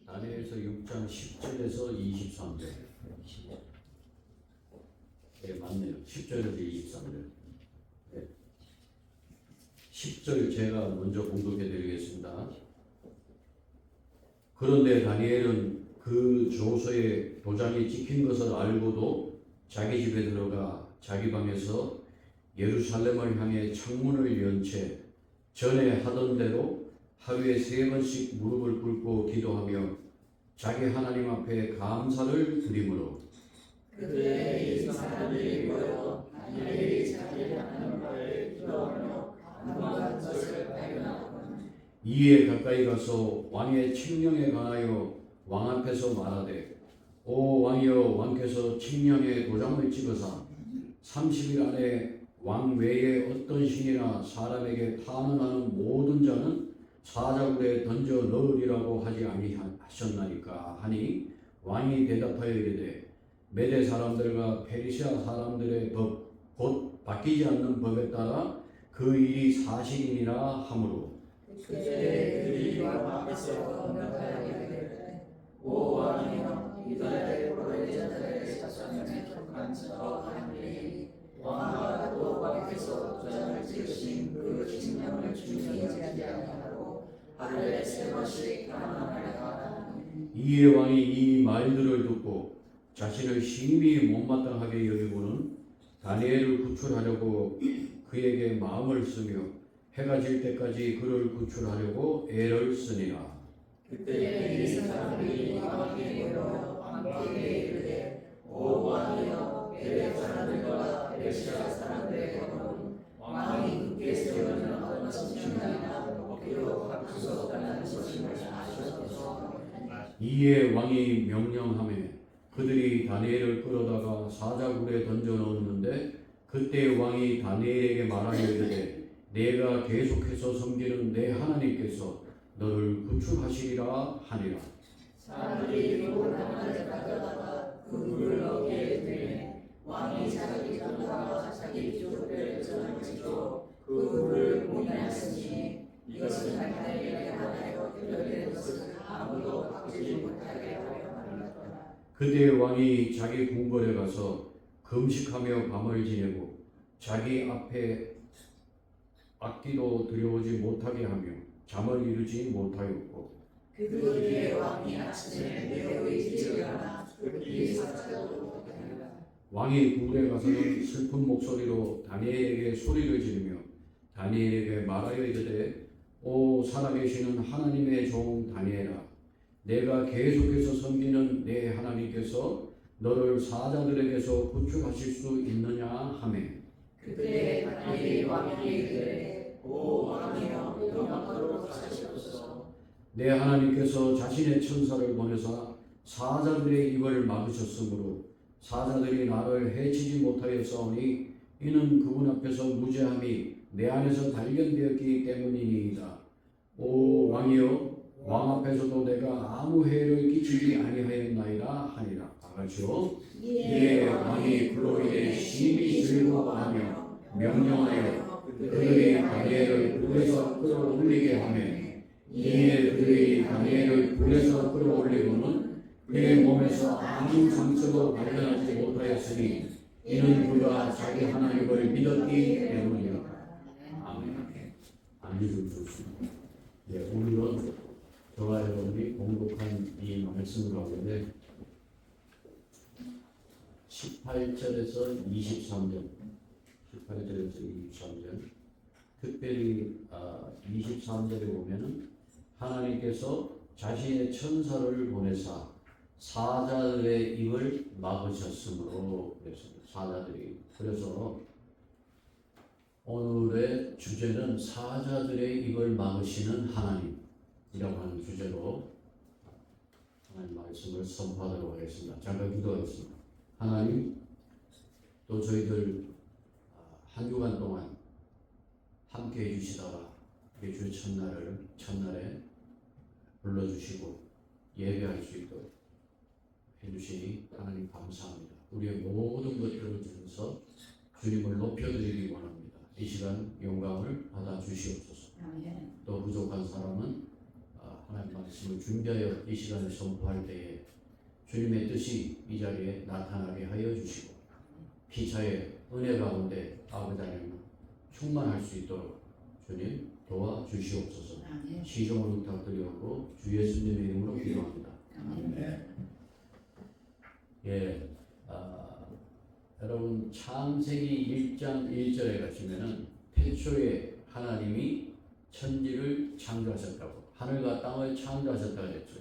다니엘서 6장 10절에서 23절. 네, 맞네요. 10절에서 23절. 네. 10절 제가 먼저 공독해 드리겠습니다. 그런데 다니엘은 그 조서에 도장이 찍힌 것을 알고도 자기 집에 들어가 자기 방에서 예루살렘을 향해 창문을 연 채 전에 하던 대로 하루에 3번씩 무릎을 꿇고 기도하며 자기 하나님 앞에 감사를 드리므로 그때 이 사람들이 모여 다니엘이 자기 하나님을 기도하며 간구한 것을 발견하거든. 이에 가까이 가서 왕의 칙령에 관하여 왕 앞에서 말하되 오 왕이여 왕께서 칙령에 도장을 찍으사 30일 안에 왕 외에 어떤 신이나 사람에게 탄원하는 모든 자는 사자굴에 던져 넣으리라고 하지 아니하셨나이까 하니 왕이 대답하여 이르되 메대 사람들과 페르시아 사람들의 법 곧 바뀌지 않는 법에 따라 그 일이 사실이니라 하므로 그때 그들이 왕 앞에서 건너가야 이르되 오 왕이여 이들의 보내자들의 자손에 속한 저 하늘이 왕과 또 왕께서 도장을 찍으신 그 칙령을 준수하지 아니하고 하루에 3번씩 간구하나이다. 이에 왕이 이 말들을 듣고 자신을 심히 못마땅하게 여기고는 다니엘을 구출하려고 그에게 마음을 쓰며 해가 질 때까지 그를 구출하려고 애를 쓰니라. 그때 이 사람들이 왕에게 모여 왕께 이르되 오 왕이여 베레 사람들과 페르시아 사람들의 법은 왕이 굳게 세우는 어떤 칙령이나 법규로 바꿀 수 없다는 것임을 아시옵소서. 이에 왕이 명령하며 그들이 다니엘을 끌어다가 사자굴에 던져 넣었는데 그때 왕이 다니엘에게 말하여 이르되 내가 계속해서 섬기는 내 하나님께서 너를 구출하시리라 하니라. 사람들이 그 나무를 가져다가 그 물을 거기에 들이매 왕이 자기 장관과 자기 주족들을 전을 지고 그 물을 공인하였으니 이것은 다니엘에게 하나여 들려된 것을 아무도 바꾸지 못하게 하려 함이었더라. 그때 왕이 자기 궁궐에 가서 금식하며 밤을 지내고 자기 앞에 악기도 들여오지 못하게 하며 잠을 이루지 못하였고 그 뒤에 왕이 아침에 매우 일찍 일어나 급히 사자도 못하니라. 왕이 궁궐에 가서는 슬픈 목소리로 다니엘에게 소리를 지르며 다니엘에게 말하여 이르되 오 살아계시는 하나님의 종 다니엘아 내가 계속해서 섬기는 내 하나님께서 너를 사자들에게서 구출하실 수 있느냐 하매 그때 다니엘이 왕에게 이르되 오 왕이여 영광으로 사시옵소서. 내 하나님께서 자신의 천사를 보내사 사자들의 입을 막으셨으므로 사자들이 나를 해치지 못하였사오니 이는 그분 앞에서 무죄함이 내 안에서 발견되었기 때문이니이다. 오 왕이여 왕 앞에서도 내가 아무 해를 끼치지 아니하였나이다 하니라. 다같이요. 이에 왕이 그로 인해 심히 즐거워하며 명령하여 그들이 다니엘을 불에서 끌어올리게 하며 이에 그들이 다니엘을 불에서 끌어올리고는 그의 몸에서 아무 상처도 발견하지 못하였으니 이는 그가 자기 하나님을 믿었기 때문이라. 아멘. 아멘. 좋습니다. 예, 오늘은 저와 여러분이 공독한 이 말씀 가운데 18절에서 23절, 18절에서 23절, 특별히 23절에 보면은 하나님께서 자신의 천사를 보내사 사자들의 입을 막으셨으므로 그랬습니다. 사자들이. 그래서 오늘의 주제는 사자들의 입을 막으시는 하나님이라고 하는 주제로 하나님 말씀을 선포하도록 하겠습니다. 잠깐 기도하겠습니다. 하나님, 또 저희들 한 주간 동안 함께 해주시다가 주의 첫날에 불러주시고 예배할 수 있도록 해주시니 하나님 감사합니다. 우리의 모든 것들을 주셔서 주님을 높여드리기 원합니다. 이 시간 영광을 받아 주시옵소서. 또 부족한 사람은 하나님 말씀을 준비하여 이 시간에 선포할 때에 주님의 뜻이 이 자리에 나타나게 하여 주시고 피차의 은혜 가운데 아버지 하나님 충만할 수 있도록 주님 도와주시옵소서. 시종을 부탁드리고 주 예수님의 이름으로 기도합니다. 예, 여러분 창세기 1장 1절에 가시면은 태초에 하나님이 천지를 창조하셨다고, 하늘과 땅을 창조하셨다고 했죠.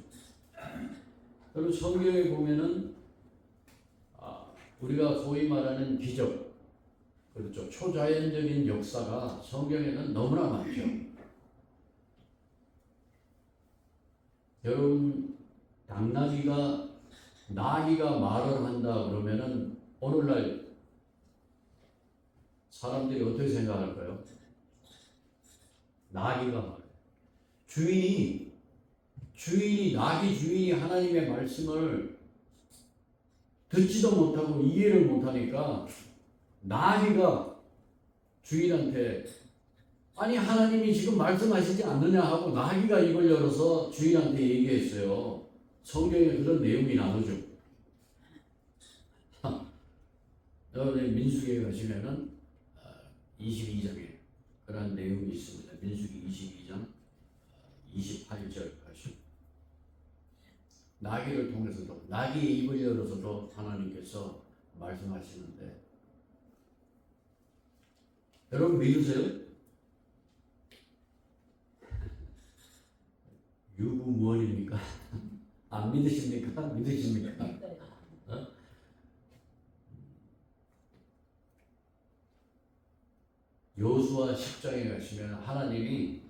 그리고 성경에 보면은 우리가 소위 말하는 기적, 그렇죠, 초자연적인 역사가 성경에는 너무나 많죠. 여러분, 나귀가 말을 한다 그러면은 오늘날 사람들이 어떻게 생각할까요? 나귀가 말해. 나귀 주인이 하나님의 말씀을 듣지도 못하고 이해를 못하니까 나귀가 주인한테 아니 하나님이 지금 말씀하시지 않느냐 하고 나귀가 입을 열어서 주인한테 얘기했어요. 성경에 그런 내용이 나오죠. 여러분 민수기에 가시면은 22장에 그런 내용이 있습니다. 민수기 22장 28절 가시면 나귀를 통해서도 나귀의 입을 열어서도 하나님께서 말씀하시는데 여러분 믿으세요? 유구무원입니까? 안 믿으십니까? 믿으십니까? 어? 여호수아 10장에 가시면 하나님이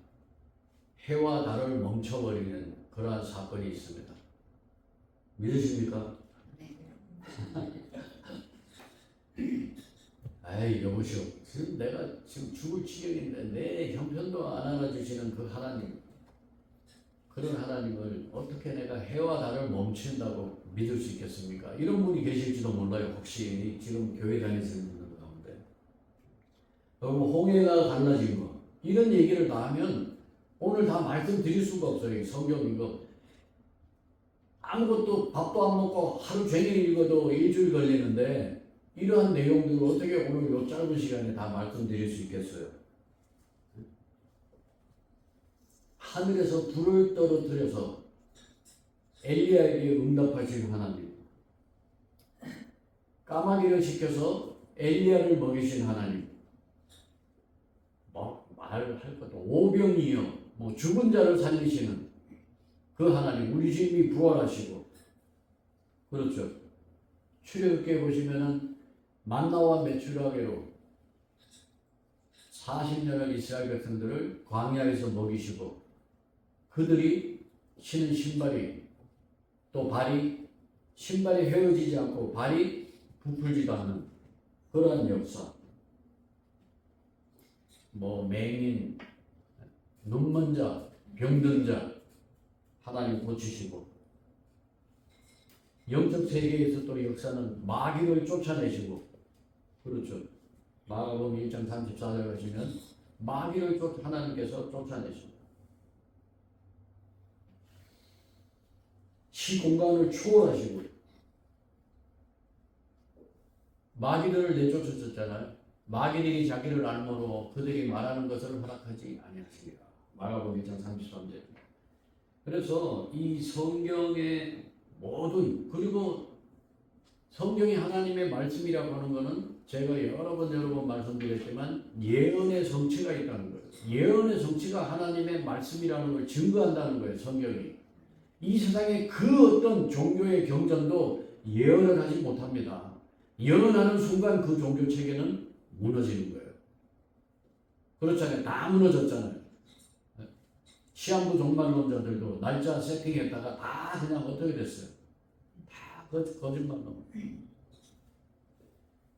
해와 달을 멈춰버리는 그러한 사건이 있습니다. 믿으십니까? 에이 여보시오, 지금 내가 죽을 지경인데 내 형편도 안 알아주시는 그 하나님, 그런 하나님을 어떻게 내가 해와 달을 멈춘다고 믿을 수 있겠습니까? 이런 분이 계실지도 몰라요. 혹시 지금 교회 다니시는 분들 가운데 여러분 홍해가 갈라진 거 이런 얘기를 다 하면 오늘 다 말씀드릴 수가 없어요. 성경 이거 아무것도 밥도 안 먹고 하루 종일 읽어도 일주일 걸리는데 이러한 내용들을 어떻게 오늘 이 짧은 시간에 다 말씀드릴 수 있겠어요? 하늘에서 불을 떨어뜨려서 엘리야에게 응답하시는 하나님, 까마귀를 시켜서 엘리야를 먹이신 하나님, 말할 것도 오병이어 죽은 자를 살리시는 그 하나님, 우리 주님이 부활하시고, 그렇죠. 출애굽기에 보시면은 만나와 메추라기로 40년을 이스라엘 백성들을 광야에서 먹이시고 그들이 신은 신발이 또 신발이 헤어지지 않고 발이 부풀지도 않는 그러한 역사. 맹인, 눈먼 자, 병든 자 하나님 고치시고 영적 세계에서 또 역사는 마귀를 쫓아내시고, 그렇죠. 마가복음 1장 34절 가시면 마귀를 하나님께서 쫓아내십니다. 시공간을 초월하시고 마귀들을 내쫓으셨잖아요. 마귀들이 자기를 알므로 그들이 말하는 것을 허락하지 아니하시리라. 마가복음 1장 33절. 그래서 이 성경의 모든, 그리고 성경이 하나님의 말씀이라고 하는 것은 제가 여러 번 말씀드렸지만 예언의 성취가 있다는 거예요. 예언의 성취가 하나님의 말씀이라는 걸 증거한다는 거예요. 성경이. 이 세상에 그 어떤 종교의 경전도 예언을 하지 못합니다. 예언하는 순간 그 종교 체계는 무너지는 거예요. 그렇잖아요. 다 무너졌잖아요. 시한부 종말론자들도 날짜 세팅했다가 다 그냥 어떻게 됐어요? 다 거짓말로.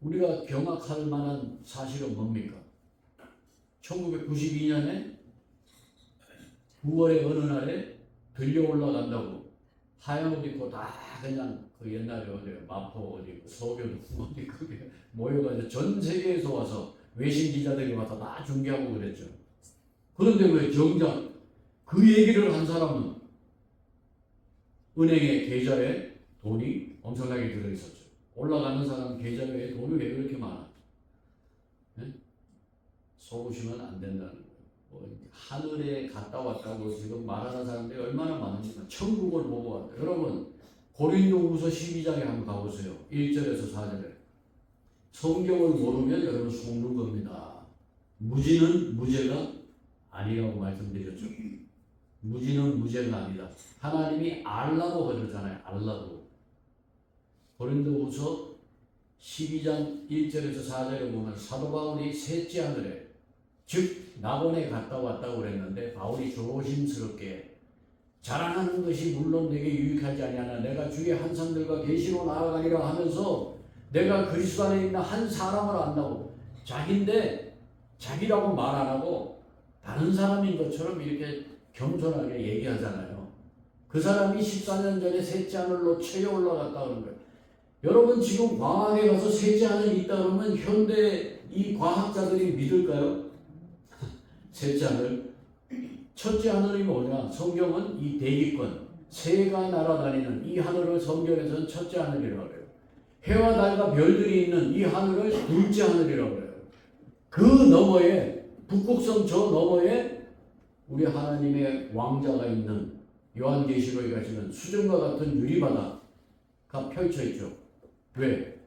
우리가 경악할 만한 사실은 뭡니까? 1992년에 9월의 어느 날에 들려 올라간다고 하얀 옷 입고 다 그냥 그 옛날에 어디 마포 어디 서교도 어디 그게 모여가지고 전 세계에서 와서 외신 기자들이 와서 다 중계하고 그랬죠. 그런데 왜 정작 그 얘기를 한 사람은 은행의 계좌에 돈이 엄청나게 들어있었죠. 올라가는 사람 계좌에 돈이 왜 그렇게 많아? 네? 속으시면 안 된다는 거예요. 하늘에 갔다 왔다고 지금 말하는 사람들이 얼마나 많은지 천국을 보고 왔다. 여러분 고린도후서 12장에 한번 가보세요. 1절에서 4절에 성경을 모르면 여러분 속는 겁니다. 무지는 무죄가 아니라고 말씀드렸죠. 무지는 무죄가 아니다. 하나님이 알라고 그러잖아요. 알라고. 고린도후서 12장 1절에서 4절에 보면 사도 바울이 셋째 하늘에 즉 낙원에 갔다 왔다고 그랬는데 바울이 조심스럽게 자랑하는 것이 물론 내게 유익하지 아니하나 내가 주의 한 사람들과 계시로 나아가리라 하면서 내가 그리스도 안에 있는 한 사람을 안다고 자기인데 자기라고 말 안 하고 다른 사람인 것처럼 이렇게 겸손하게 얘기하잖아요. 그 사람이 14년 전에 셋째 하늘로 쳐여 올라갔다 그런 거예요. 여러분 지금 광학에 가서 셋째 하늘이 있다 그러면 현대 이 과학자들이 믿을까요? 셋째 하늘. 첫째 하늘이 뭐냐? 성경은 이 대기권, 새가 날아다니는 이 하늘을 성경에서는 첫째 하늘이라고 해요. 해와 달과 별들이 있는 이 하늘을 둘째 하늘이라고 해요. 그 너머에 북극성 저 너머에 우리 하나님의 왕자가 있는 요한계시록에 가시면 수정과 같은 유리바다가 펼쳐 있죠. 왜?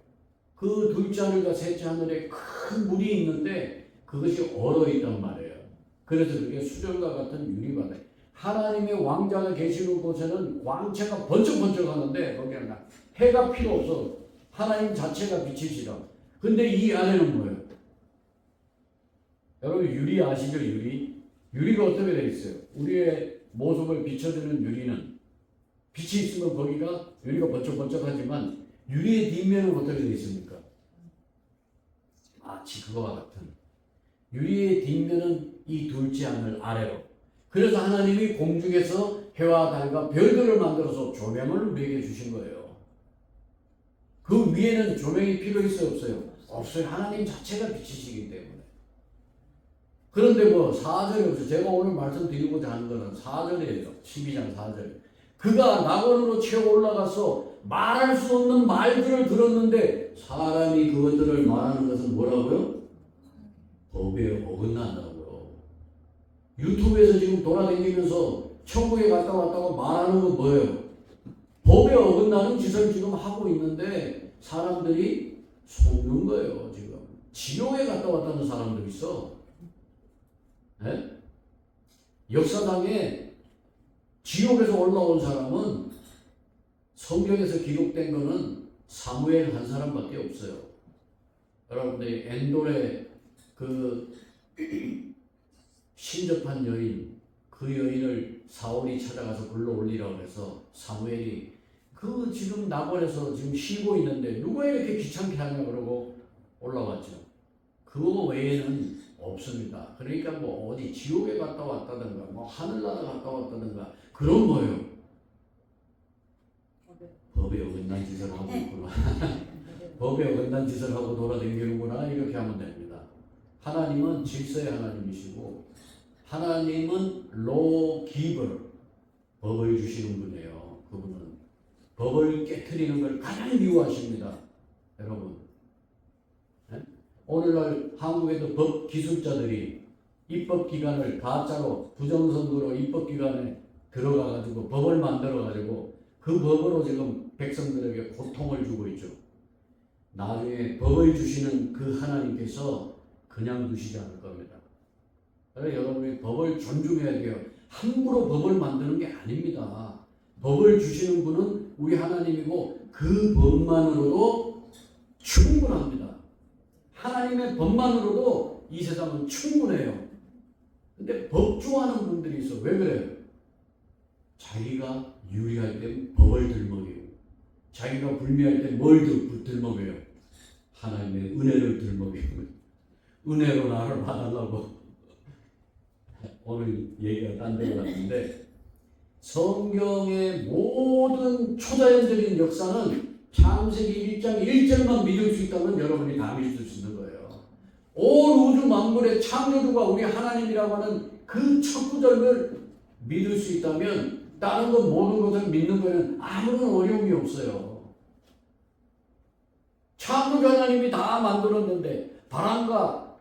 그 둘째 하늘과 셋째 하늘에 큰 물이 있는데 그것이 얼어 있단 말이에요. 그래서 그게 수정과 같은 유리바다. 하나님의 왕자가 계시는 곳에는 광채가 번쩍번쩍하는데 거기는 해가 필요 없어. 하나님 자체가 빛이시라. 근데 이 안에는 뭐예요? 여러분 유리 아시죠? 유리? 유리가 어떻게 되어 있어요? 우리의 모습을 비춰주는 유리는 빛이 있으면 거기가 유리가 번쩍번쩍하지만 유리의 뒷면은 어떻게 되어 있습니까? 마치 그거와 같은 유리의 뒷면은 이 둘째 하늘 아래로. 그래서 하나님이 공중에서 해와 달과 별들을 만들어서 조명을 우리에게 주신 거예요. 그 위에는 조명이 필요 있어요? 없어요? 없어요. 하나님 자체가 빛이시기 때문에. 그런데 뭐 4절이 없어요. 제가 오늘 말씀드리고자 하는 것은 4절이에요. 12장 4절. 그가 낙원으로 채워 올라가서 말할 수 없는 말들을 들었는데 사람이 그것들을 말하는 것은 뭐라고요? 법에 어긋난다고요. 유튜브에서 지금 돌아다니면서 천국에 갔다 왔다고 말하는 건 뭐예요? 법에 어긋나는 짓을 지금 하고 있는데 사람들이 속는 거예요. 지금 지옥에 갔다 왔다는 사람도 있어. 네? 역사상에 지옥에서 올라온 사람은 성경에서 기록된 거는 사무엘 한 사람밖에 없어요. 여러분들이 엔돌의 그 신접한 여인, 그 여인을 사울이 찾아가서 불러올리라고 해서 사무엘이 그 지금 낙원에서 지금 쉬고 있는데 누가 이렇게 귀찮게 하냐 그러고 올라왔죠. 그거 외에는 없습니다. 그러니까 뭐 어디 지옥에 갔다 왔다든가 뭐 하늘나라 갔다 왔다든가 그런 거예요. 법에 어긋난 짓을 하고 있구나. 법에 어긋난 짓을 하고 돌아다니는구나 이렇게 하면 됩니다. 하나님은 질서의 하나님이시고 하나님은 law giver, 법을 주시는 분이에요. 그분은 법을 깨트리는 걸 가장 미워하십니다. 여러분 오늘날 한국에도 법 기술자들이 입법기관을 가짜로 부정선거로 입법기관에 들어가가지고 법을 만들어가지고 그 법으로 지금 백성들에게 고통을 주고 있죠. 나중에 법을 주시는 그 하나님께서 그냥 두시지 않을 겁니다. 그래서 여러분이 법을 존중해야 돼요. 함부로 법을 만드는 게 아닙니다. 법을 주시는 분은 우리 하나님이고 그 법만으로도 충분합니다. 하나님의 법만으로도 이 세상은 충분해요. 근데 법조하는 분들이 있어. 왜 그래요? 자기가 유리할 때 법을 들먹이고 자기가 불미할 때 뭘 들먹여요? 하나님의 은혜를 들먹이고 은혜로 나를 받으려고 오늘 얘기가 딴 데가 났는데 성경의 모든 초자연적인 역사는 창세기 1장 1절만 믿을 수 있다면 여러분이 다 믿을 수 있는 거예요. 온 우주 만물의 창조주가 우리 하나님이라고 하는 그 첫 구절을 믿을 수 있다면 다른 것 모든 것을 믿는 거에는 아무런 어려움이 없어요. 창조주 하나님이 다 만들었는데 바람과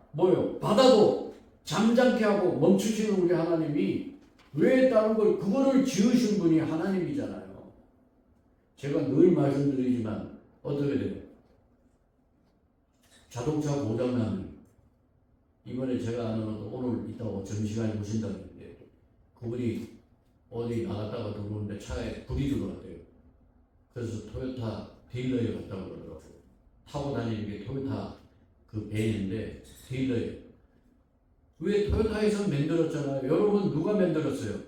바다도 잠잠케 하고 멈추시는 우리 하나님이 왜 다른 걸 그거를 지으신 분이 하나님이잖아요. 제가 늘 말씀드리지만 어떻게 돼요? 자동차 고장나면 이번에 제가 아는 오늘 이따가 점심시간에 오신다고 했는데 그분이 어디 나갔다가 들어오는데 차에 불이 들어왔대요. 그래서 토요타 딜러에 갔다고 그러더라고요. 타고 다니는 게 토요타 그 밴인데 딜러에. 왜 토요타에서 만들었잖아요. 여러분 누가 만들었어요?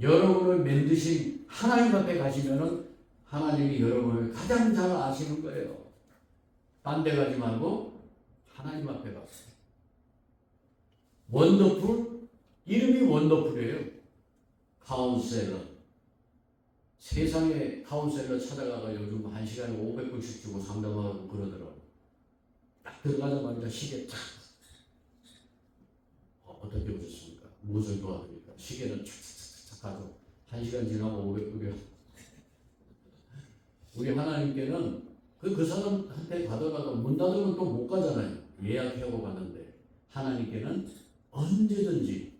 여러분을 만드신 하나님 앞에 가시면은 하나님이 여러분을 가장 잘 아시는 거예요. 딴 데 가지 말고 하나님 앞에 가세요. 원더풀, 이름이 원더풀이에요. 카운셀러. 세상에 카운셀러 찾아가가 요즘 1시간에 500불씩 주고 상담하고 그러더라고. 딱 들어가자마자 시계 탁. 어떻게 오셨습니까? 무엇을 도와드릴까? 시계는 착착착착 가지고 1시간 지나고 500불이요. 우리 하나님께는 그 사람한테 가더라도 문 닫으면 또 못 가잖아요. 예약하고 갔는데 하나님께는 언제든지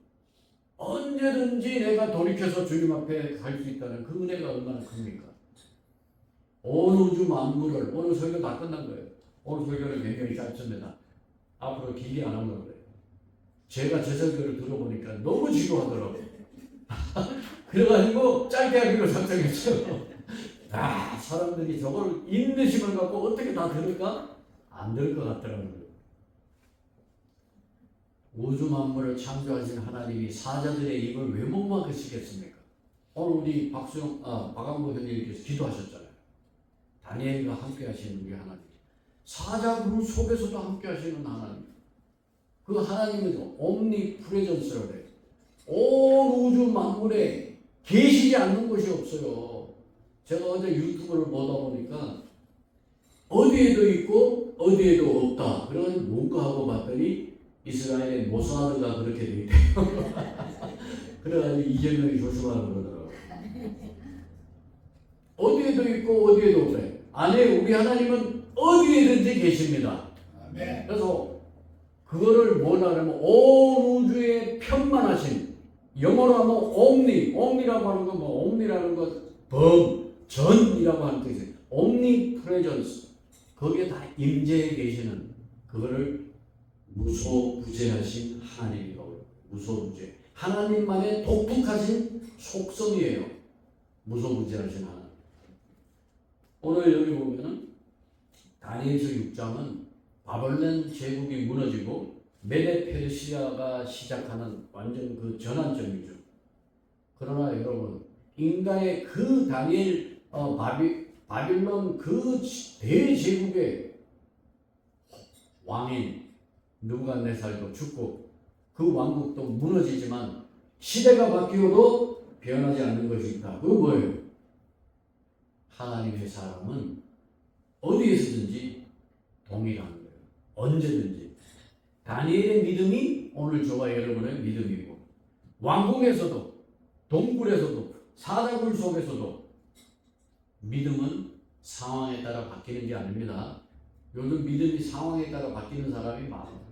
내가 돌이켜서 주님 앞에 갈 수 있다는 그 은혜가 얼마나 큽니까? 온 우주 만물을, 오늘 설교 다 끝난 거예요. 오늘 설교는 굉장히 짧습니다. 앞으로 길게 안 하려고 그래요. 제가 제 설교를 들어보니까 너무 지루하더라고요. 그래가지고 짧게 하기로 작정했어요. 사람들이 저걸 인내심을 갖고 어떻게 다 들을까? 안 들을 것 같더라고요. 우주 만물을 창조하신 하나님이 사자들의 입을 왜 못 막으시겠습니까? 오늘 우리 박광보 형님께서 기도하셨잖아요. 다니엘과 함께 하시는 우리 하나님. 사자굴 속에서도 함께 하시는 하나님. 그 하나님은 옴니프레전스라고 해요. 온 우주 만물에 계시지 않는 곳이 없어요. 제가 어제 유튜브를 보다 보니까 어디에도 있고 어디에도 없다. 그래서 뭔가 하고 봤더니 이스라엘의 모사드가 그렇게 돼 있대요. 그래가지고 이재명이 조심하라고 그러더라고요. 어디에도 있고 어디에도 없대. 아니 우리 하나님은 어디에든지 계십니다. 그래서 그거를 뭐라 하면 온 우주에 편만하신, 영어로 하면 옴니라고 하는 건 옴니라는 건 전이라고 하는 뜻이에요. 옴니프레전스. 거기에 다 임재해 계시는 그거를 무소부재하신 하나님이라고 해요. 무소부재. 하나님만의 독특하신 속성이에요. 무소부재하신 하나님. 오늘 여기 보면은 다니엘서 6장은 바벨론 제국이 무너지고 메데 페르시아가 시작하는 완전 그 전환점이죠. 그러나 여러분 인간의 그 다니엘 바빌론 그 대제국의 왕인 느부갓네살도 죽고 그 왕국도 무너지지만 시대가 바뀌어도 변하지 않는 것이 있다. 그건 뭐예요? 하나님의 사람은 어디에서든지 동일한 거예요. 언제든지. 다니엘의 믿음이 오늘 저와 여러분의 믿음이고 왕궁에서도 동굴에서도 사자굴 속에서도 믿음은 상황에 따라 바뀌는 게 아닙니다. 요즘 믿음이 상황에 따라 바뀌는 사람이 많아요.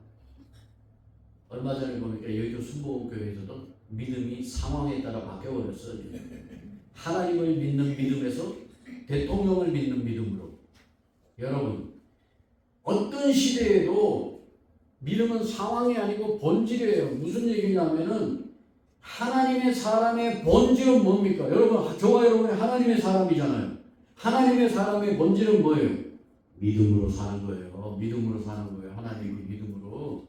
얼마 전에 보니까 여의도 순복음교회에서도 믿음이 상황에 따라 바뀌어버렸어요. 하나님을 믿는 믿음에서 대통령을 믿는 믿음으로. 여러분 어떤 시대에도 믿음은 상황이 아니고 본질이에요. 무슨 얘기냐면은 하나님의 사람의 본질은 뭡니까? 여러분 저와 여러분이 하나님의 사람이잖아요. 하나님의 사람의 본질은 뭐예요? 믿음으로 사는 거예요. 믿음으로 사는 거예요. 하나님을 믿음으로.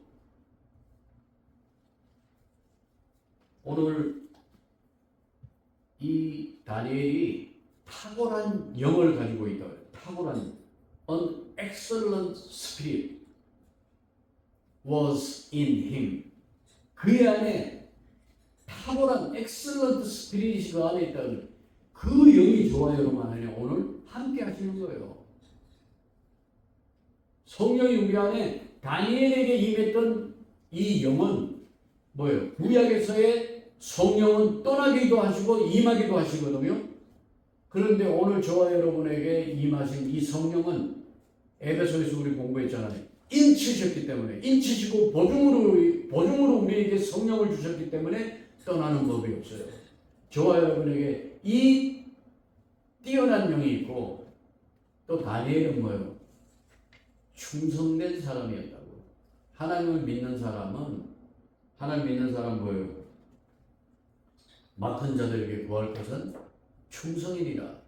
오늘 이 다니엘이 탁월한 영을 가지고 있다. 탁월한 an excellent spirit was in him. 그의 안에 탁월한 excellent spirit이 그 안에 있다는 그 영이 저와 여러분 안에 오늘 함께 하시는 거예요. 성령이 우리 안에 다니엘에게 임했던 이 영은 뭐예요? 구약에서의 성령은 떠나기도 하시고 임하기도 하시거든요. 그런데 오늘 저와 여러분에게 임하신 이 성령은 에베소에서 우리 공부했잖아요. 인치셨기 때문에 인치시고 보증으로 우리에게 성령을 주셨기 때문에 떠나는 법이 없어요. 저와 여러분에게 이 뛰어난 영이 있고 또 다니엘은 뭐예요? 충성된 사람이었다고. 하나님을 믿는 사람은 하나님 믿는 사람 뭐예요? 맡은 자들에게 구할 것은 충성이니라.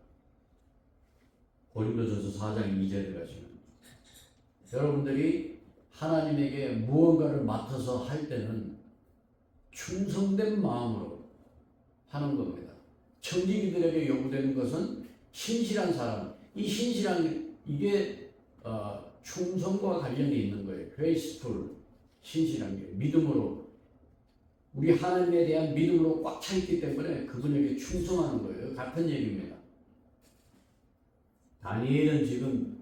고린도전서 4장 2절에 가시면 여러분들이 하나님에게 무언가를 맡아서 할 때는 충성된 마음으로 하는 겁니다. 청지기들에게 요구되는 것은 신실한 사람. 이 신실한 이게 충성과 관련이 있는 거예요. faithful, 신실한 게 믿음으로 우리 하나님에 대한 믿음으로 꽉 차 있기 때문에 그분에게 충성하는 거예요. 같은 얘기입니다. 다니엘은 지금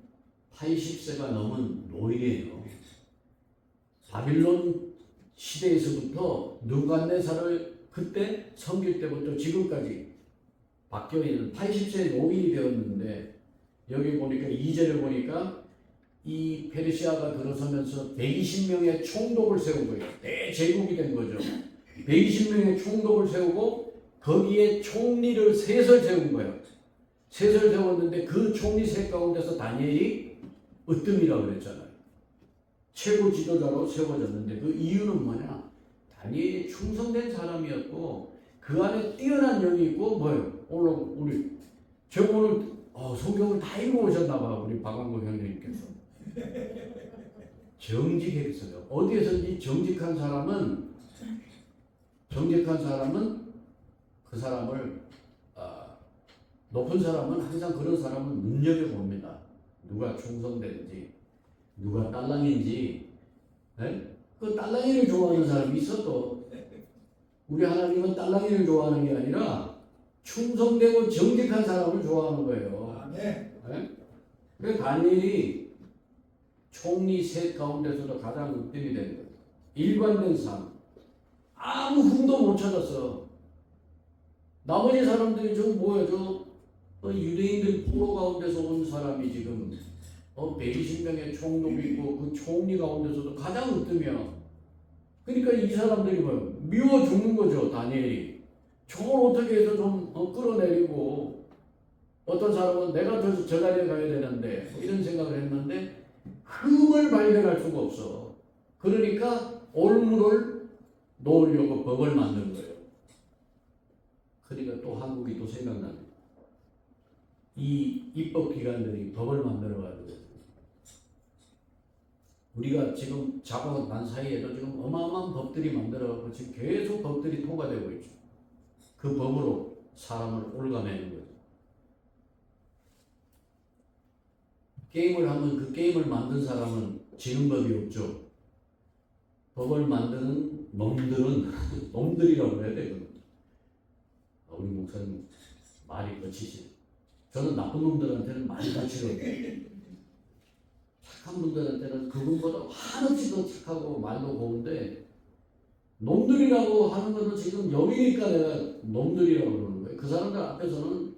80세가 넘은 노인이에요. 바빌론 시대에서부터 느부갓네살을 그때 섬길 때부터 지금까지 바뀌어 있는 80세 노인이 되었는데 여기 보니까 2절에 보니까 이 페르시아가 들어서면서 120명의 총독을 세운 거예요. 대제국이 된 거죠. 120명의 총독을 세우고 거기에 총리를 셋을 세운 거예요. 셋을 세웠는데 그 총리 셋 가운데서 다니엘이 으뜸이라고 그랬잖아요. 최고 지도자로 세워졌는데 그 이유는 뭐냐? 다니엘이 충성된 사람이었고 그 안에 뛰어난 영이 있고 뭐예요? 오늘 우리 제가 오늘 성경을 다 읽어오셨나 봐. 우리 박광국 형님께서 정직했어요. 어디에서든지 정직한 사람은 그 사람을 높은 사람은 항상 그런 사람을 눈여겨봅니다. 누가 충성되는지 누가 딸랑인지. 네? 그 딸랑이를 좋아하는 사람이 있어도 우리 하나님은 딸랑이를 좋아하는 게 아니라 충성되고 정직한 사람을 좋아하는 거예요. 네? 그래서 다니엘이 총리 셋 가운데서도 가장 으뜸이 되는 거예요. 일관된 삶. 아무 흠도 못 찾았어. 나머지 사람들이 유대인들 포로 가운데서 온 사람이 지금 120명의 총독이 있고 그 총리 가운데서도 가장 으뜸이야. 그러니까 이 사람들이 미워 죽는 거죠. 다니엘이. 저걸 어떻게 해서 좀 끌어내리고 어떤 사람은 내가 저 자리에 가야 되는데 이런 생각을 했는데 흠을 발견할 수가 없어. 그러니까 올무를 놓으려고 법을 만든 거예요. 그러니까 또 한국이 또 생각나네. 이 입법기관들이 법을 만들어가지고 우리가 지금 작업 난 사이에도 지금 어마어마한 법들이 만들어가고 지금 계속 법들이 통과되고 있죠. 그 법으로 사람을 올가매는 거죠. 게임을 하면 그 게임을 만든 사람은 지는 법이 없죠. 법을 만드는 놈들은 놈들이라고 해야 되거든요. 우리 목사님 말이 거치시. 저는 나쁜 놈들한테는 많이 다치거든요. 착한 분들한테는 그분보다 한없이 더 착하고 말도 고운데 놈들이라고 하는 것은 지금 여기니까 내가 놈들이라고 그러는 거예요. 그 사람들 앞에서는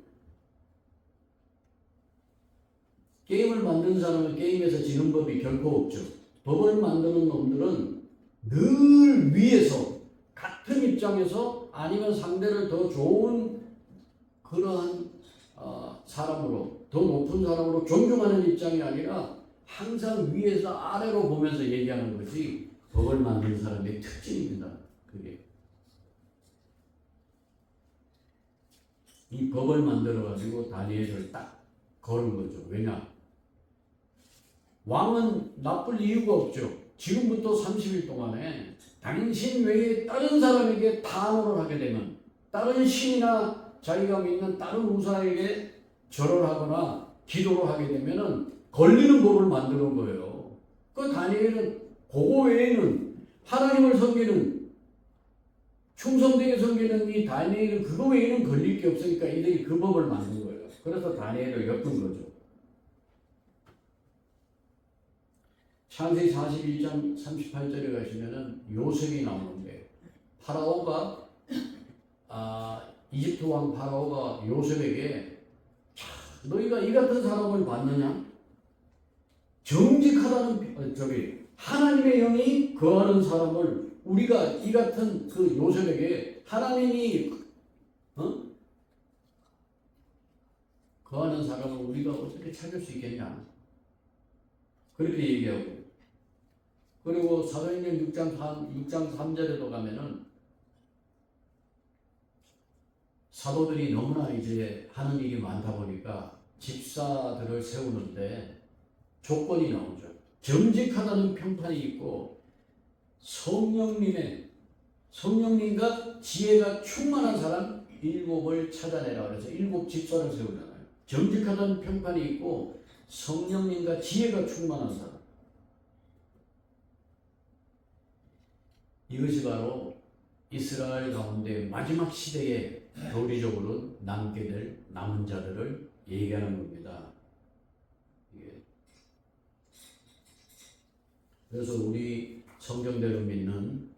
게임을 만드는 사람은 게임에서 지는 법이 결코 없죠. 법을 만드는 놈들은 늘 위에서 같은 입장에서 아니면 상대를 더 좋은 그러한 사람으로 더 높은 사람으로 존중하는 입장이 아니라 항상 위에서 아래로 보면서 얘기하는 것이 법을 만드는 사람의 특징입니다. 그게 이 법을 만들어 가지고 다니엘을 딱 걸은 거죠. 왜냐? 왕은 나쁠 이유가 없죠. 지금부터 30일 동안에 당신 외에 다른 사람에게 탄호를 하게 되면 다른 신이나 자기가 믿는 다른 우사에게 절을 하거나 기도를 하게 되면은 걸리는 법을 만드는 거예요. 그 다니엘은 그거 외에는 하나님을 섬기는 충성되게 섬기는 이 다니엘은 그거 외에는 걸릴 게 없으니까 이들이 그 법을 만든 거예요. 그래서 다니엘을 엮은 거죠. 창세기 41장 38절에 가시면은 요셉이 나오는데 파라오가 이집트 왕 파라오가 요셉에게 너희가 이 같은 사람을 봤느냐? 정직하다는 하나님의 영이 거하는 사람을 우리가 이 같은 그 요셉에게 하나님이 거하는 사람을 우리가 어떻게 찾을 수 있겠냐? 그렇게 얘기하고 그리고 사도행전 6장 3절에도 가면은 사도들이 너무나 이제 하는 일이 많다 보니까 집사들을 세우는데 조건이 나오죠. 정직하다는 평판이 있고 성령님과 지혜가 충만한 사람 7을 찾아내라 그래서 7 집사를 세우잖아요. 정직하다는 평판이 있고 성령님과 지혜가 충만한 사람. 이것이 바로 이스라엘 가운데 마지막 시대에 교리적으로 남게 될 남은 자들을 얘기하는 겁니다. 그래서 우리 성경대로 믿는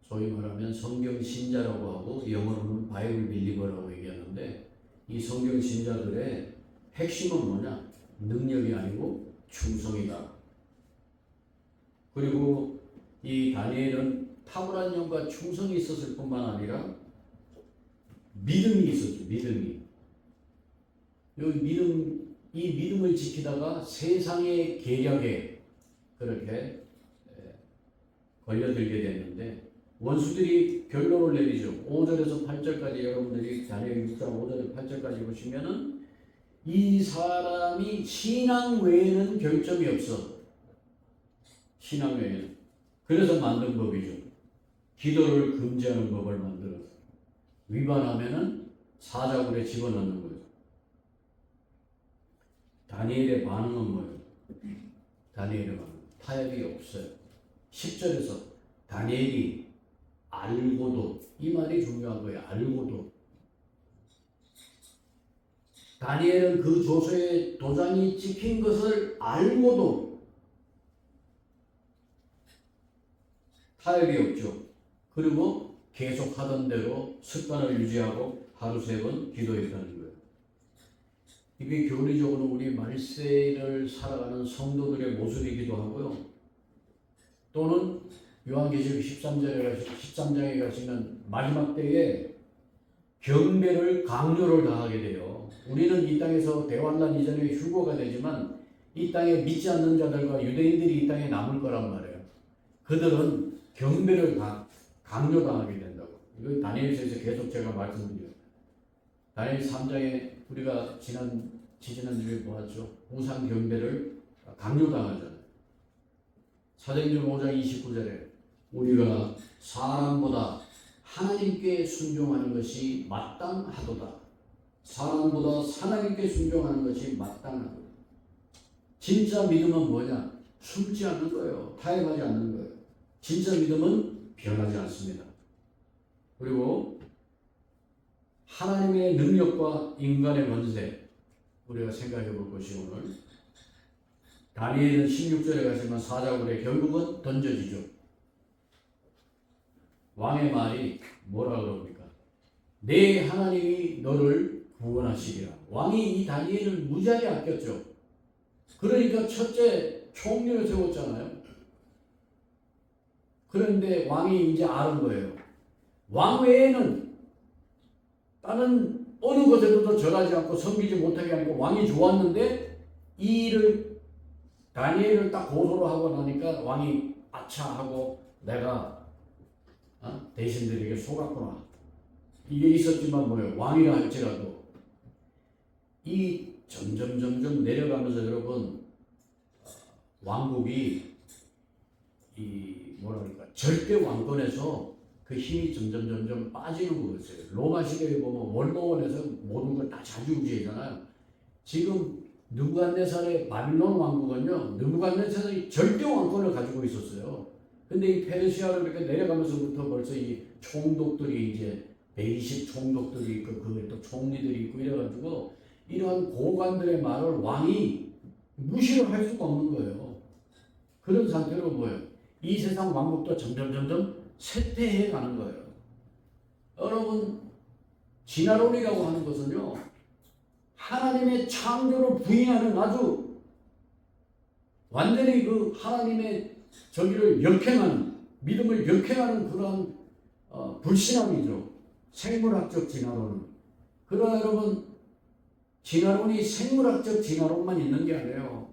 소위 말하면 성경 신자라고 하고 영어로는 바이블 빌리버라고 얘기하는데 이 성경 신자들의 핵심은 뭐냐? 능력이 아니고 충성이다. 그리고 이 다니엘은 탁월한 영과 충성이 있었을 뿐만 아니라 믿음이 있었죠. 믿음이. 이 믿음을 지키다가 세상의 계략에 그렇게 걸려들게 됐는데 원수들이 결론을 내리죠. 5절에서 8절까지 여러분들이 다니엘 6장 5절에서 8절까지 보시면은 이 사람이 신앙 외에는 결점이 없어. 신앙 외에는. 그래서 만든 법이죠. 기도를 금지하는 법을 만들어서 위반하면은 사자굴에 집어넣는 거예요. 다니엘의 반응은 뭐예요? 다니엘의 반응. 타협이 없어요. 10절에서 다니엘이 알고도 이 말이 중요한 거예요. 알고도 다니엘은 그 조서에 도장이 찍힌 것을 알고도 타협이 없죠. 그리고 계속 하던 대로 습관을 유지하고 하루 3번 기도했다는 거예요. 이게 교리적으로 우리 말세를 살아가는 성도들의 모습이기도 하고요. 또는 요한계시록 13장에 가시면 마지막 때에 경배를 강요를 당하게 돼요. 우리는 이 땅에서 대환란 이전에 휴거가 되지만 이 땅에 믿지 않는 자들과 유대인들이 이 땅에 남을 거란 말이에요. 그들은 경배를 강요당하게 된다고. 이거 다니엘서에서 계속 제가 말씀드려요. 다니엘 3장에 우리가 지지난주에 보았죠. 우상 경배를 강요당하잖아요. 사도행전 5장 29절에 우리가 사람보다 하나님께 순종하는 것이 마땅하도다. 사람보다 하나님께 순종하는 것이 마땅하도다. 진짜 믿음은 뭐냐? 숨지 않는 거예요. 타협하지 않는 거예요. 진짜 믿음은 변하지 않습니다. 그리고 하나님의 능력과 인간의 권세 우리가 생각해 볼 것이 오늘 다니엘은 16절에 가시면 사자굴에 결국은 던져지죠. 왕의 말이 뭐라 그럽니까? 내 하나님이 너를 구원하시리라. 왕이 이 다니엘을 무지하게 아꼈죠. 그러니까 첫째 총리를 세웠잖아요. 그런데 왕이 이제 아는 거예요. 왕 외에는 다른 어느 것에도 절하지 않고 섬기지 못하게 하고 왕이 좋았는데 이 일을 다니엘을 딱 고소를 하고 나니까 왕이 아차 하고 내가 대신들에게 속았구나. 이게 있었지만 뭐예요? 왕이라 할지라도 이 점점 내려가면서 여러분 왕국이 이 뭐랄까 절대 왕권에서 그 힘이 점점 빠지는 거였어요. 로마 시대에 보면 원로원에서 모든 걸 다 자주우지잖아요. 지금 느부갓네살의 바빌론 왕국은요, 느부갓네살이 절대 왕권을 가지고 있었어요. 근데 이 페르시아로 이렇게 내려가면서부터 벌써 이 총독들이 이제 120 총독들이 있고 그게 또 총리들이 있고 이래가지고 이러한 고관들의 말을 왕이 무시를 할 수가 없는 거예요. 그런 상태로 뭐예요? 이 세상 왕국도 점점 쇠퇴해 가는 거예요. 여러분 진화론이라고 하는 것은요, 하나님의 창조를 부인하는 아주 완전히 그 하나님의 저기를 역행하는, 믿음을 역행하는 그러한 불신앙이죠. 생물학적 진화론은. 그러나 여러분, 진화론이 생물학적 진화론만 있는 게 아니에요.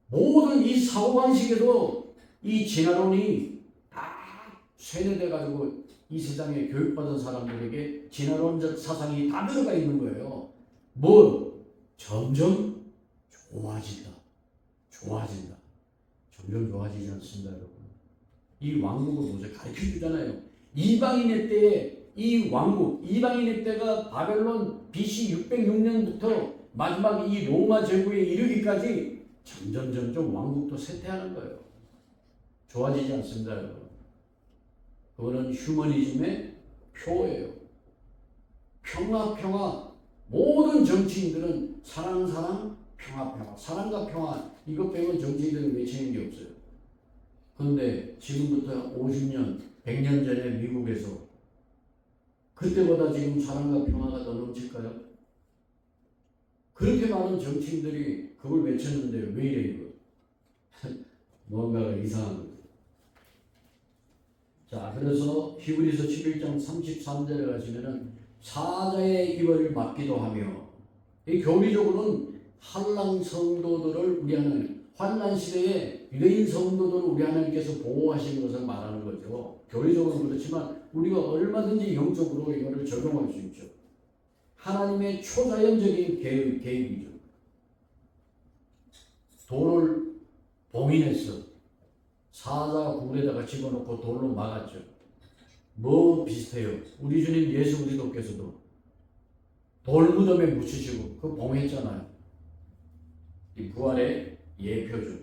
모든 이 사고방식에도 이 진화론이 다 세뇌돼 가지고 이 세상에 교육받은 사람들에게 진화론적 사상이 다 들어가 있는 거예요. 뭐 점점 좋아진다. 점점 좋아지지 않습니다, 여러분. 이 왕국을 보세요. 가르쳐 주잖아요. 이방인의 때에 이 왕국, 이방인의 때가 바벨론 BC 606년부터 마지막 이 로마 제국에 이르기까지 점점 왕국도 쇠퇴하는 거예요. 좋아지지 않습니다, 여러분. 그거는 휴머니즘의 표예요. 평화. 모든 정치인들은 사랑, 평화. 사랑과 평화. 이것 빼고 정치인들은 외치는 게 없어요. 그런데 지금부터 50년, 100년 전에 미국에서 그때보다 지금 사랑과 평화가 더 넘칠까요? 그렇게 많은 정치인들이 그걸 외쳤는데 왜 이래 이거? 뭔가가 이상한 거죠. 자, 그래서 히브리서 11장 33절에 가시면은 사자의 입을 막기도 하며, 이 교리적으로는 환난 성도들을 우리 하나님, 환난 시대에 유대인 성도들을 우리 하나님께서 보호하시는 것을 말하는 거죠. 교리적으로 그렇지만 우리가 얼마든지 영적으로 이거를 적용할 수 있죠. 하나님의 초자연적인 계획이죠. 돌을 봉인해서 사자 굴에다가 집어넣고 돌로 막았죠. 뭐 비슷해요. 우리 주님 예수 그리스도께서도 돌무덤에 묻히시고 그 봉했잖아요. 이 부활의 예표죠.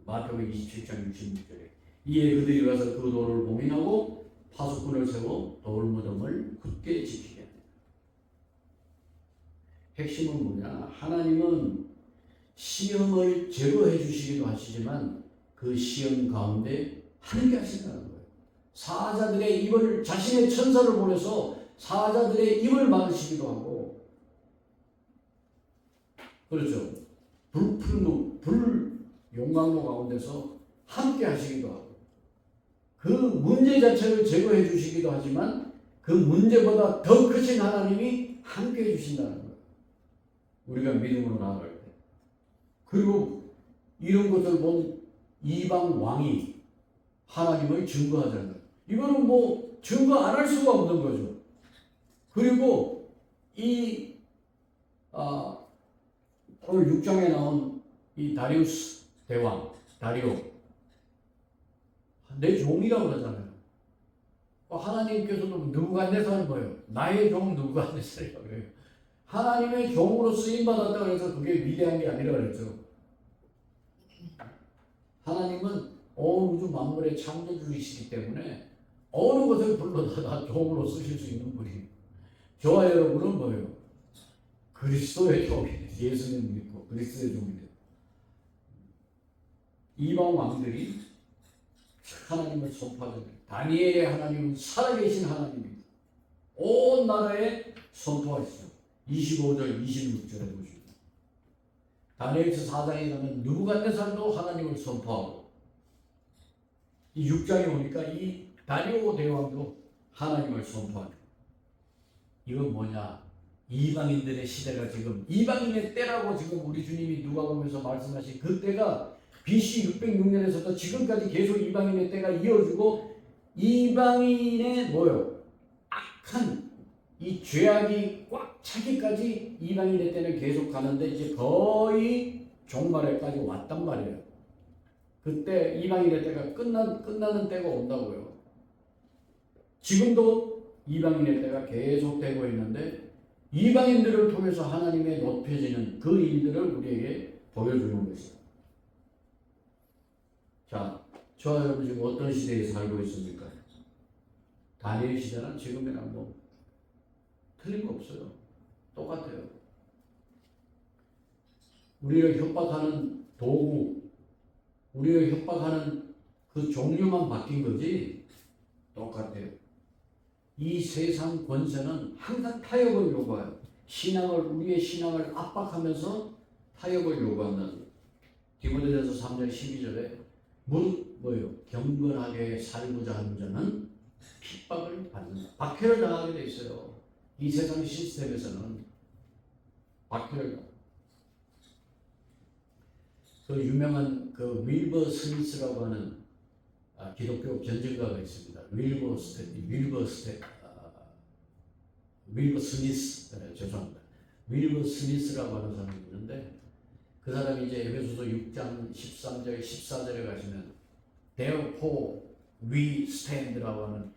마태복음 27장 66절에 이에 그들이 가서 그 돌을 봉인하고 파수꾼을 세워 돌무덤을 굳게 지키게 합니다. 핵심은 뭐냐? 하나님은 시험을 제거해 주시기도 하시지만 그 시험 가운데 함께 하신다는 거예요. 사자들의 입을, 자신의 천사를 보내서 사자들의 입을 막으시기도 하고, 그렇죠. 불 용광로 가운데서 함께 하시기도 하고, 그 문제 자체를 제거해 주시기도 하지만 그 문제보다 더 크신 하나님이 함께 해 주신다는 거예요. 우리가 믿음으로 나아갈 때. 그리고 이런 것을 본 이방 왕이 하나님을 증거하잖아요. 이거는 뭐 증거 안 할 수가 없는 거죠. 그리고 이 오늘 6장에 나온 이 다리우스 대왕, 다리오, 내 종이라고 그러잖아요. 하나님께서도 느부갓네살은 뭐예요? 나의 종 느부갓네살이라고 그래요. 하나님의 종으로 쓰임받았다 그래서 그게 위대한 게 아니라 그랬죠. 하나님은 온 우주 만물의 창조주이시기 때문에 어느 것을 불러도 다 종으로 쓰실 수 있는 분이에요. 저와 여러분은 뭐예요? 그리스도의 종이에요. 예수님 믿고 그리스도의 종이에요. 이방 왕들이 하나님을 선포하게 돼요. 다니엘의 하나님은 살아계신 하나님입니다. 온 나라에 선포하시죠. 25절, 26절에 보십니다. 다니엘서 4장에 가면 느부갓네살도 하나님을 선포하고, 이 6장에 오니까 이 다리오 대왕도 하나님을 선포합니다. 이건 뭐냐? 이방인들의 시대가 지금 이방인의 때라고 지금 우리 주님이 누가복음에서 말씀하신 그 때가 BC 606년에서부터 지금까지 계속 이방인의 때가 이어지고, 이방인의 뭐요? 악한 이 죄악이 꽉 차기까지 이방인의 때는 계속 가는데 이제 거의 종말에까지 왔단 말이에요. 그때 이방인의 때가 끝나는 때가 온다고요. 지금도 이방인의 때가 계속되고 있는데 이방인들을 통해서 하나님의 높여지는 그 일들을 우리에게 보여주는 것이다. 자, 저와 여러분 지금 어떤 시대에 살고 있습니까? 다니엘 시대는 지금이랑 뭐 틀린 거 없어요. 똑같아요. 우리를 협박하는 도구, 우리를 협박하는 그 종류만 바뀐 거지 똑같아요. 이 세상 권세는 항상 타협을 요구해요. 우리의 신앙을 압박하면서 타협을 요구하는 디모데전서 3장 12절에 무릇 뭐요? 경건하게 살고자 하는 자는 핍박을 받는다. 박해를 당하게 돼 있어요. 이 세상 시스템에서는 박해를 당합니다. 그 유명한 그 윌버 스미스라고 하는 기독교 변증가가 있습니다. 윌버 스미스, 죄송합니다. 윌버 스미스라고 하는 사람이 있는데 그 사람이 이제 에베소서 6장 13절 14절에 가시면 Therefore we stand라고 하는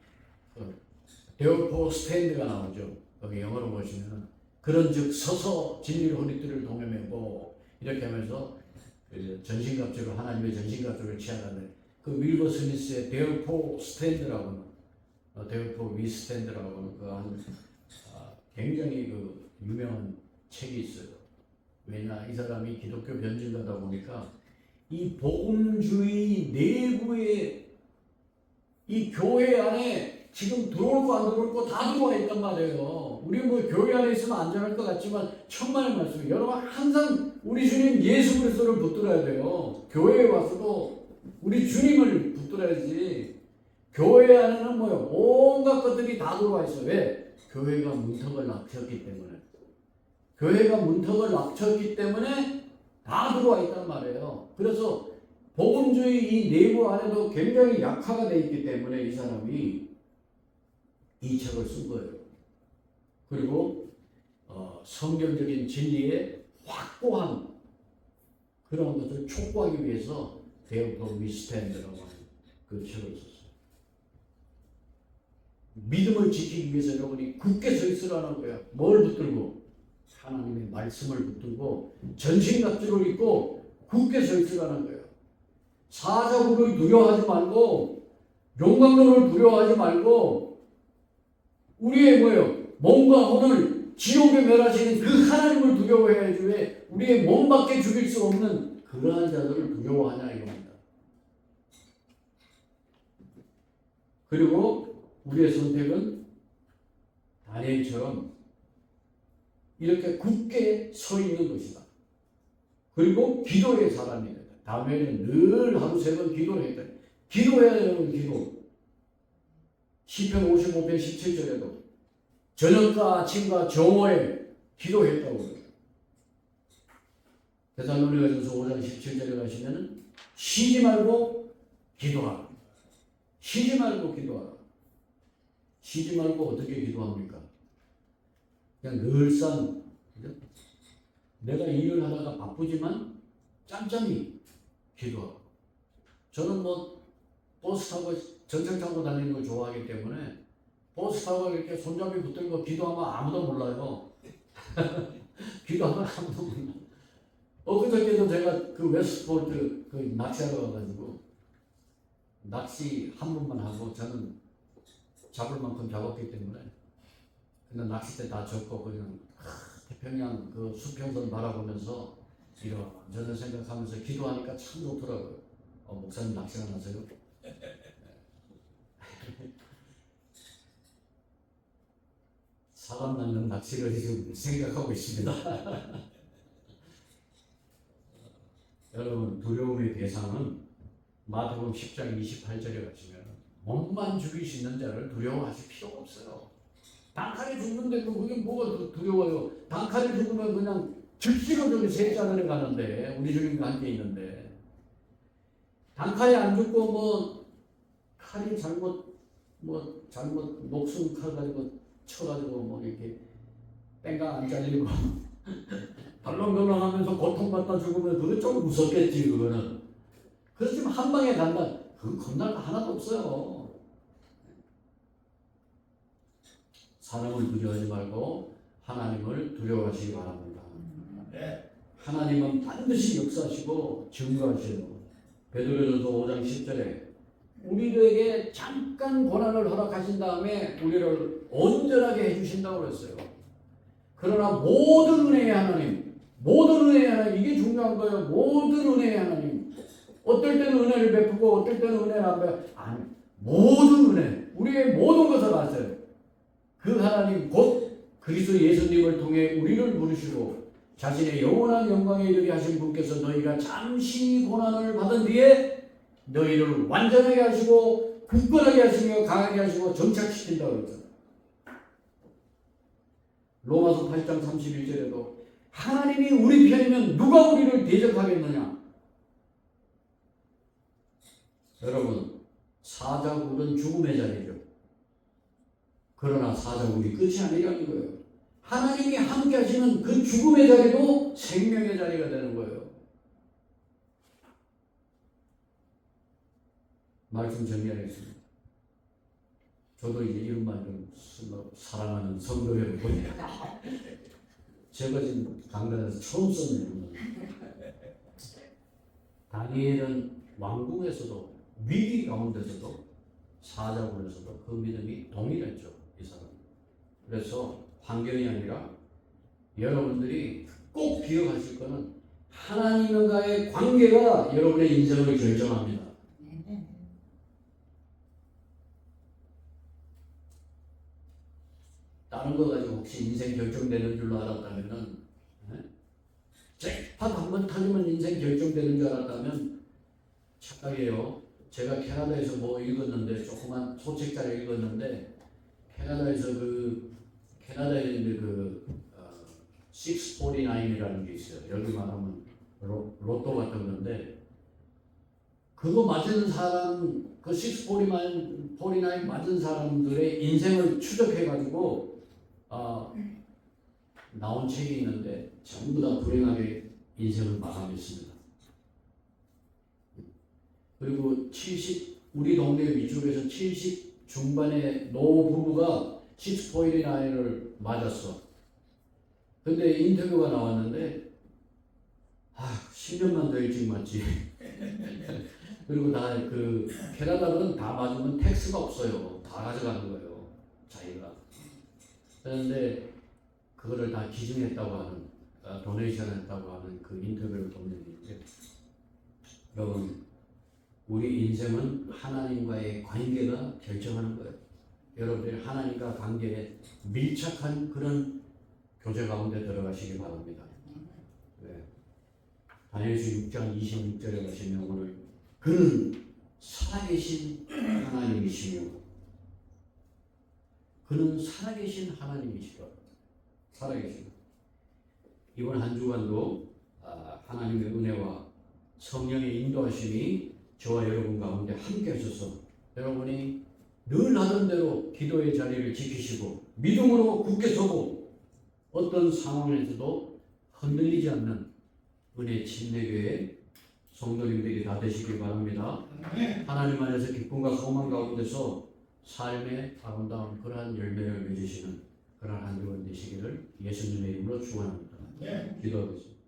Therefore stand가 나오죠. 거기 영어로 보시면은 그런즉 서서 진리의 허리띠를 동여매고 이렇게 하면서 전신갑주를 하나님의 전신갑주를 취하는데 그 윌버 스미스의 Therefore stand라고 하는 Therefore we stand라고 하는 그 굉장히 그 유명한 책이 있어요. 왜냐 이 사람이 기독교 변증가다 보니까 이 복음주의 내부에 이 교회 안에 지금 들어올 거 안 들어올 거 다 들어와 있단 말이에요. 우리 뭐 교회 안에 있으면 안전할 것 같지만 천만의 말씀. 여러분 항상 우리 주님 예수 그리스도를 붙들어야 돼요. 교회에 와서도 우리 주님을 붙들어야지. 교회 안에는 뭐요? 온갖 것들이 다 들어와 있어요. 왜? 교회가 문턱을 낮췄기 때문에. 교회가 문턱을 낮췄기 때문에 다 들어와 있단 말이에요. 그래서 복음주의 이 내부 안에도 굉장히 약화가 되어 있기 때문에 이 사람이 이 책을 쓴 거예요. 그리고 성경적인 진리의 확고한 그런 것을 촉구하기 위해서 Therefore we stand라고 하는 그 책을 썼어요. 믿음을 지키기 위해서 여러분이 굳게 서 있으라는 거예요. 뭘 붙들고? 하나님의 말씀을 붙들고 전신갑주를 입고 굳게 서 있으라는 거예요. 사자굴을 두려워하지 말고 용광로를 두려워하지 말고 우리의 뭐예요? 몸과 혼을 지옥에 멸하시는 그 하나님을 두려워해야지 왜 우리의 몸밖에 죽일 수 없는 그러한 자들을 두려워하냐 이겁니다. 그리고 우리의 선택은 다니엘처럼 이렇게 굳게 서 있는 것이다. 그리고 기도의 사람이 된다. 다음에는 늘 하루 3번 기도를 했다. 기도해야 되는 기도. 시편 55편 17절에도 저녁과 아침과 정오에 기도했다고 그래요. 데살로니가전서 5장 17절에 가시면은 쉬지 말고 기도하라. 쉬지 말고 기도하라. 쉬지 말고 어떻게 기도합니까? 그냥 늘상 내가 일을 하다가 바쁘지만 짬짬이 기도하고 저는 뭐 버스 타고 전철 타고 다니는 걸 좋아하기 때문에 버스 타고 이렇게 손잡이 붙들고 기도하면 아무도 몰라요. 기도하면 아무도 몰라. 엊그저께도 제가 그 웨스트포트 그 낚시하러 가가지고 낚시 한 번만 하고 저는 잡을 만큼 잡았기 때문에 근데 낚싯대 다 젖고 그냥 태평양 그 수평선 바라보면서 이런저런 생각하면서 기도하니까 참 좋더라고요. 목사님 낚시가 나세요? 사람 낚는 낚시를 지금 생각하고 있습니다. 여러분 두려움의 대상은 마태복음 10장 28절에 가시면 몸만 죽일 수 있는 자를 두려워하실 필요가 없어요. 단칼에 죽는데 그게 뭐가 두려워요? 단칼에 죽으면 그냥 즉시로 저기 세자를 가는데 우리 주님과 함께 있는데 단칼에 안 죽고 뭐 칼이 잘못 녹슨 칼 가지고 쳐가지고 뭐 이렇게 뺑강 안 잘리고 덜렁덜렁하면서 고통받다 죽으면 그거 좀 무섭겠지 그거는. 그렇지만 한 방에 간다. 그건 겁날 거 하나도 없어요. 사람을 두려워하지 말고 하나님을 두려워하시기 바랍니다. 하나님은 반드시 역사하시고 증거하시고 베드로전서 5장 10절에 우리들에게 잠깐 고난을 허락하신 다음에 우리를 온전하게 해주신다고 그랬어요. 그러나 모든 은혜의 하나님, 모든 은혜의 하나님, 이게 중요한 거예요. 모든 은혜의 하나님. 어떨 때는 은혜를 베푸고 어떨 때는 은혜를 안 베푸고 아니 모든 은혜, 우리의 모든 것을 아세요. 그 하나님 곧 그리스도 예수님을 통해 우리를 부르시고 자신의 영원한 영광에 이르게 하신 분께서 너희가 잠시 고난을 받은 뒤에 너희를 완전하게 하시고 굳건하게 하시며 강하게 하시고 정착시킨다고 그랬잖아요. 로마서 8장 31절에도 하나님이 우리 편이면 누가 우리를 대적하겠느냐. 여러분, 사자굴은 죽음의 자리죠. 그러나 사자굴이 끝이 아니라는 거예요. 하나님이 함께 하시는 그 죽음의 자리도 생명의 자리가 되는 거예요. 말씀 정리하겠습니다. 저도 이제 이런 말 좀 쓰려고 사랑하는 성도 여러분, 제가 지금 강단에서 처음 썼네요. 다니엘은 왕궁에서도 위기 가운데서도 사자굴에서도 그 믿음이 동일했죠. 이 사람. 그래서 환경이 아니라 여러분들이 꼭 기억하실 거는 하나님과의 관계가 여러분의 인생을 결정합니다. 다른 거 가지고 혹시 인생 결정되는 줄로 알았다면은, 잭팟 한번 타면 인생 결정되는 줄 알았다면 착각이에요. 제가 캐나다에서 뭐 읽었는데, 조그만 소책자를 읽었는데, 캐나다에서 캐나다에 있는 649이라는 게 있어요. 여기 말하면 로또 같은 건데, 그거 맞은 사람, 그 649 맞은 사람들의 인생을 추적해가지고 나온 책이 있는데 전부 다 불행하게 인생을 마감했습니다. 그리고 우리 동네 위쪽에서 70 중반의 노 부부가 649를 맞았어. 근데 인터뷰가 나왔는데 10년만 더 일찍 맞지. 그리고 다 캐나다는 다 맞으면 텍스가 없어요. 다 가져가는 거예요. 자기가. 그런데 그거를 다 기증했다고 하는, 도네이션 했다고 하는 그 인터뷰를 보면 여러분, 우리 인생은 하나님과의 관계가 결정하는 거예요. 여러분들이 하나님과 관계에 밀착한 그런 교제 가운데 들어가시기 바랍니다. 네. 다니엘서 6장 26절에 가시면 오늘 그는 살아계신 하나님이시며 그는 살아계신 하나님이시다. 살아계신. 이번 한 주간도 하나님의 은혜와 성령의 인도하심이 저와 여러분 가운데 함께 하셔서 여러분이 늘 하던 대로 기도의 자리를 지키시고 믿음으로 굳게 서고 어떤 상황에서도 흔들리지 않는 은혜 침례교회 성도님들이 다 되시길 바랍니다. 하나님 안에서 기쁨과 소망 가운데서 삶의 아름다운 그러한 열매를 맺으시는 그러한 한 주간 되시기를 예수님의 이름으로 축원합니다. 기도하겠습니다.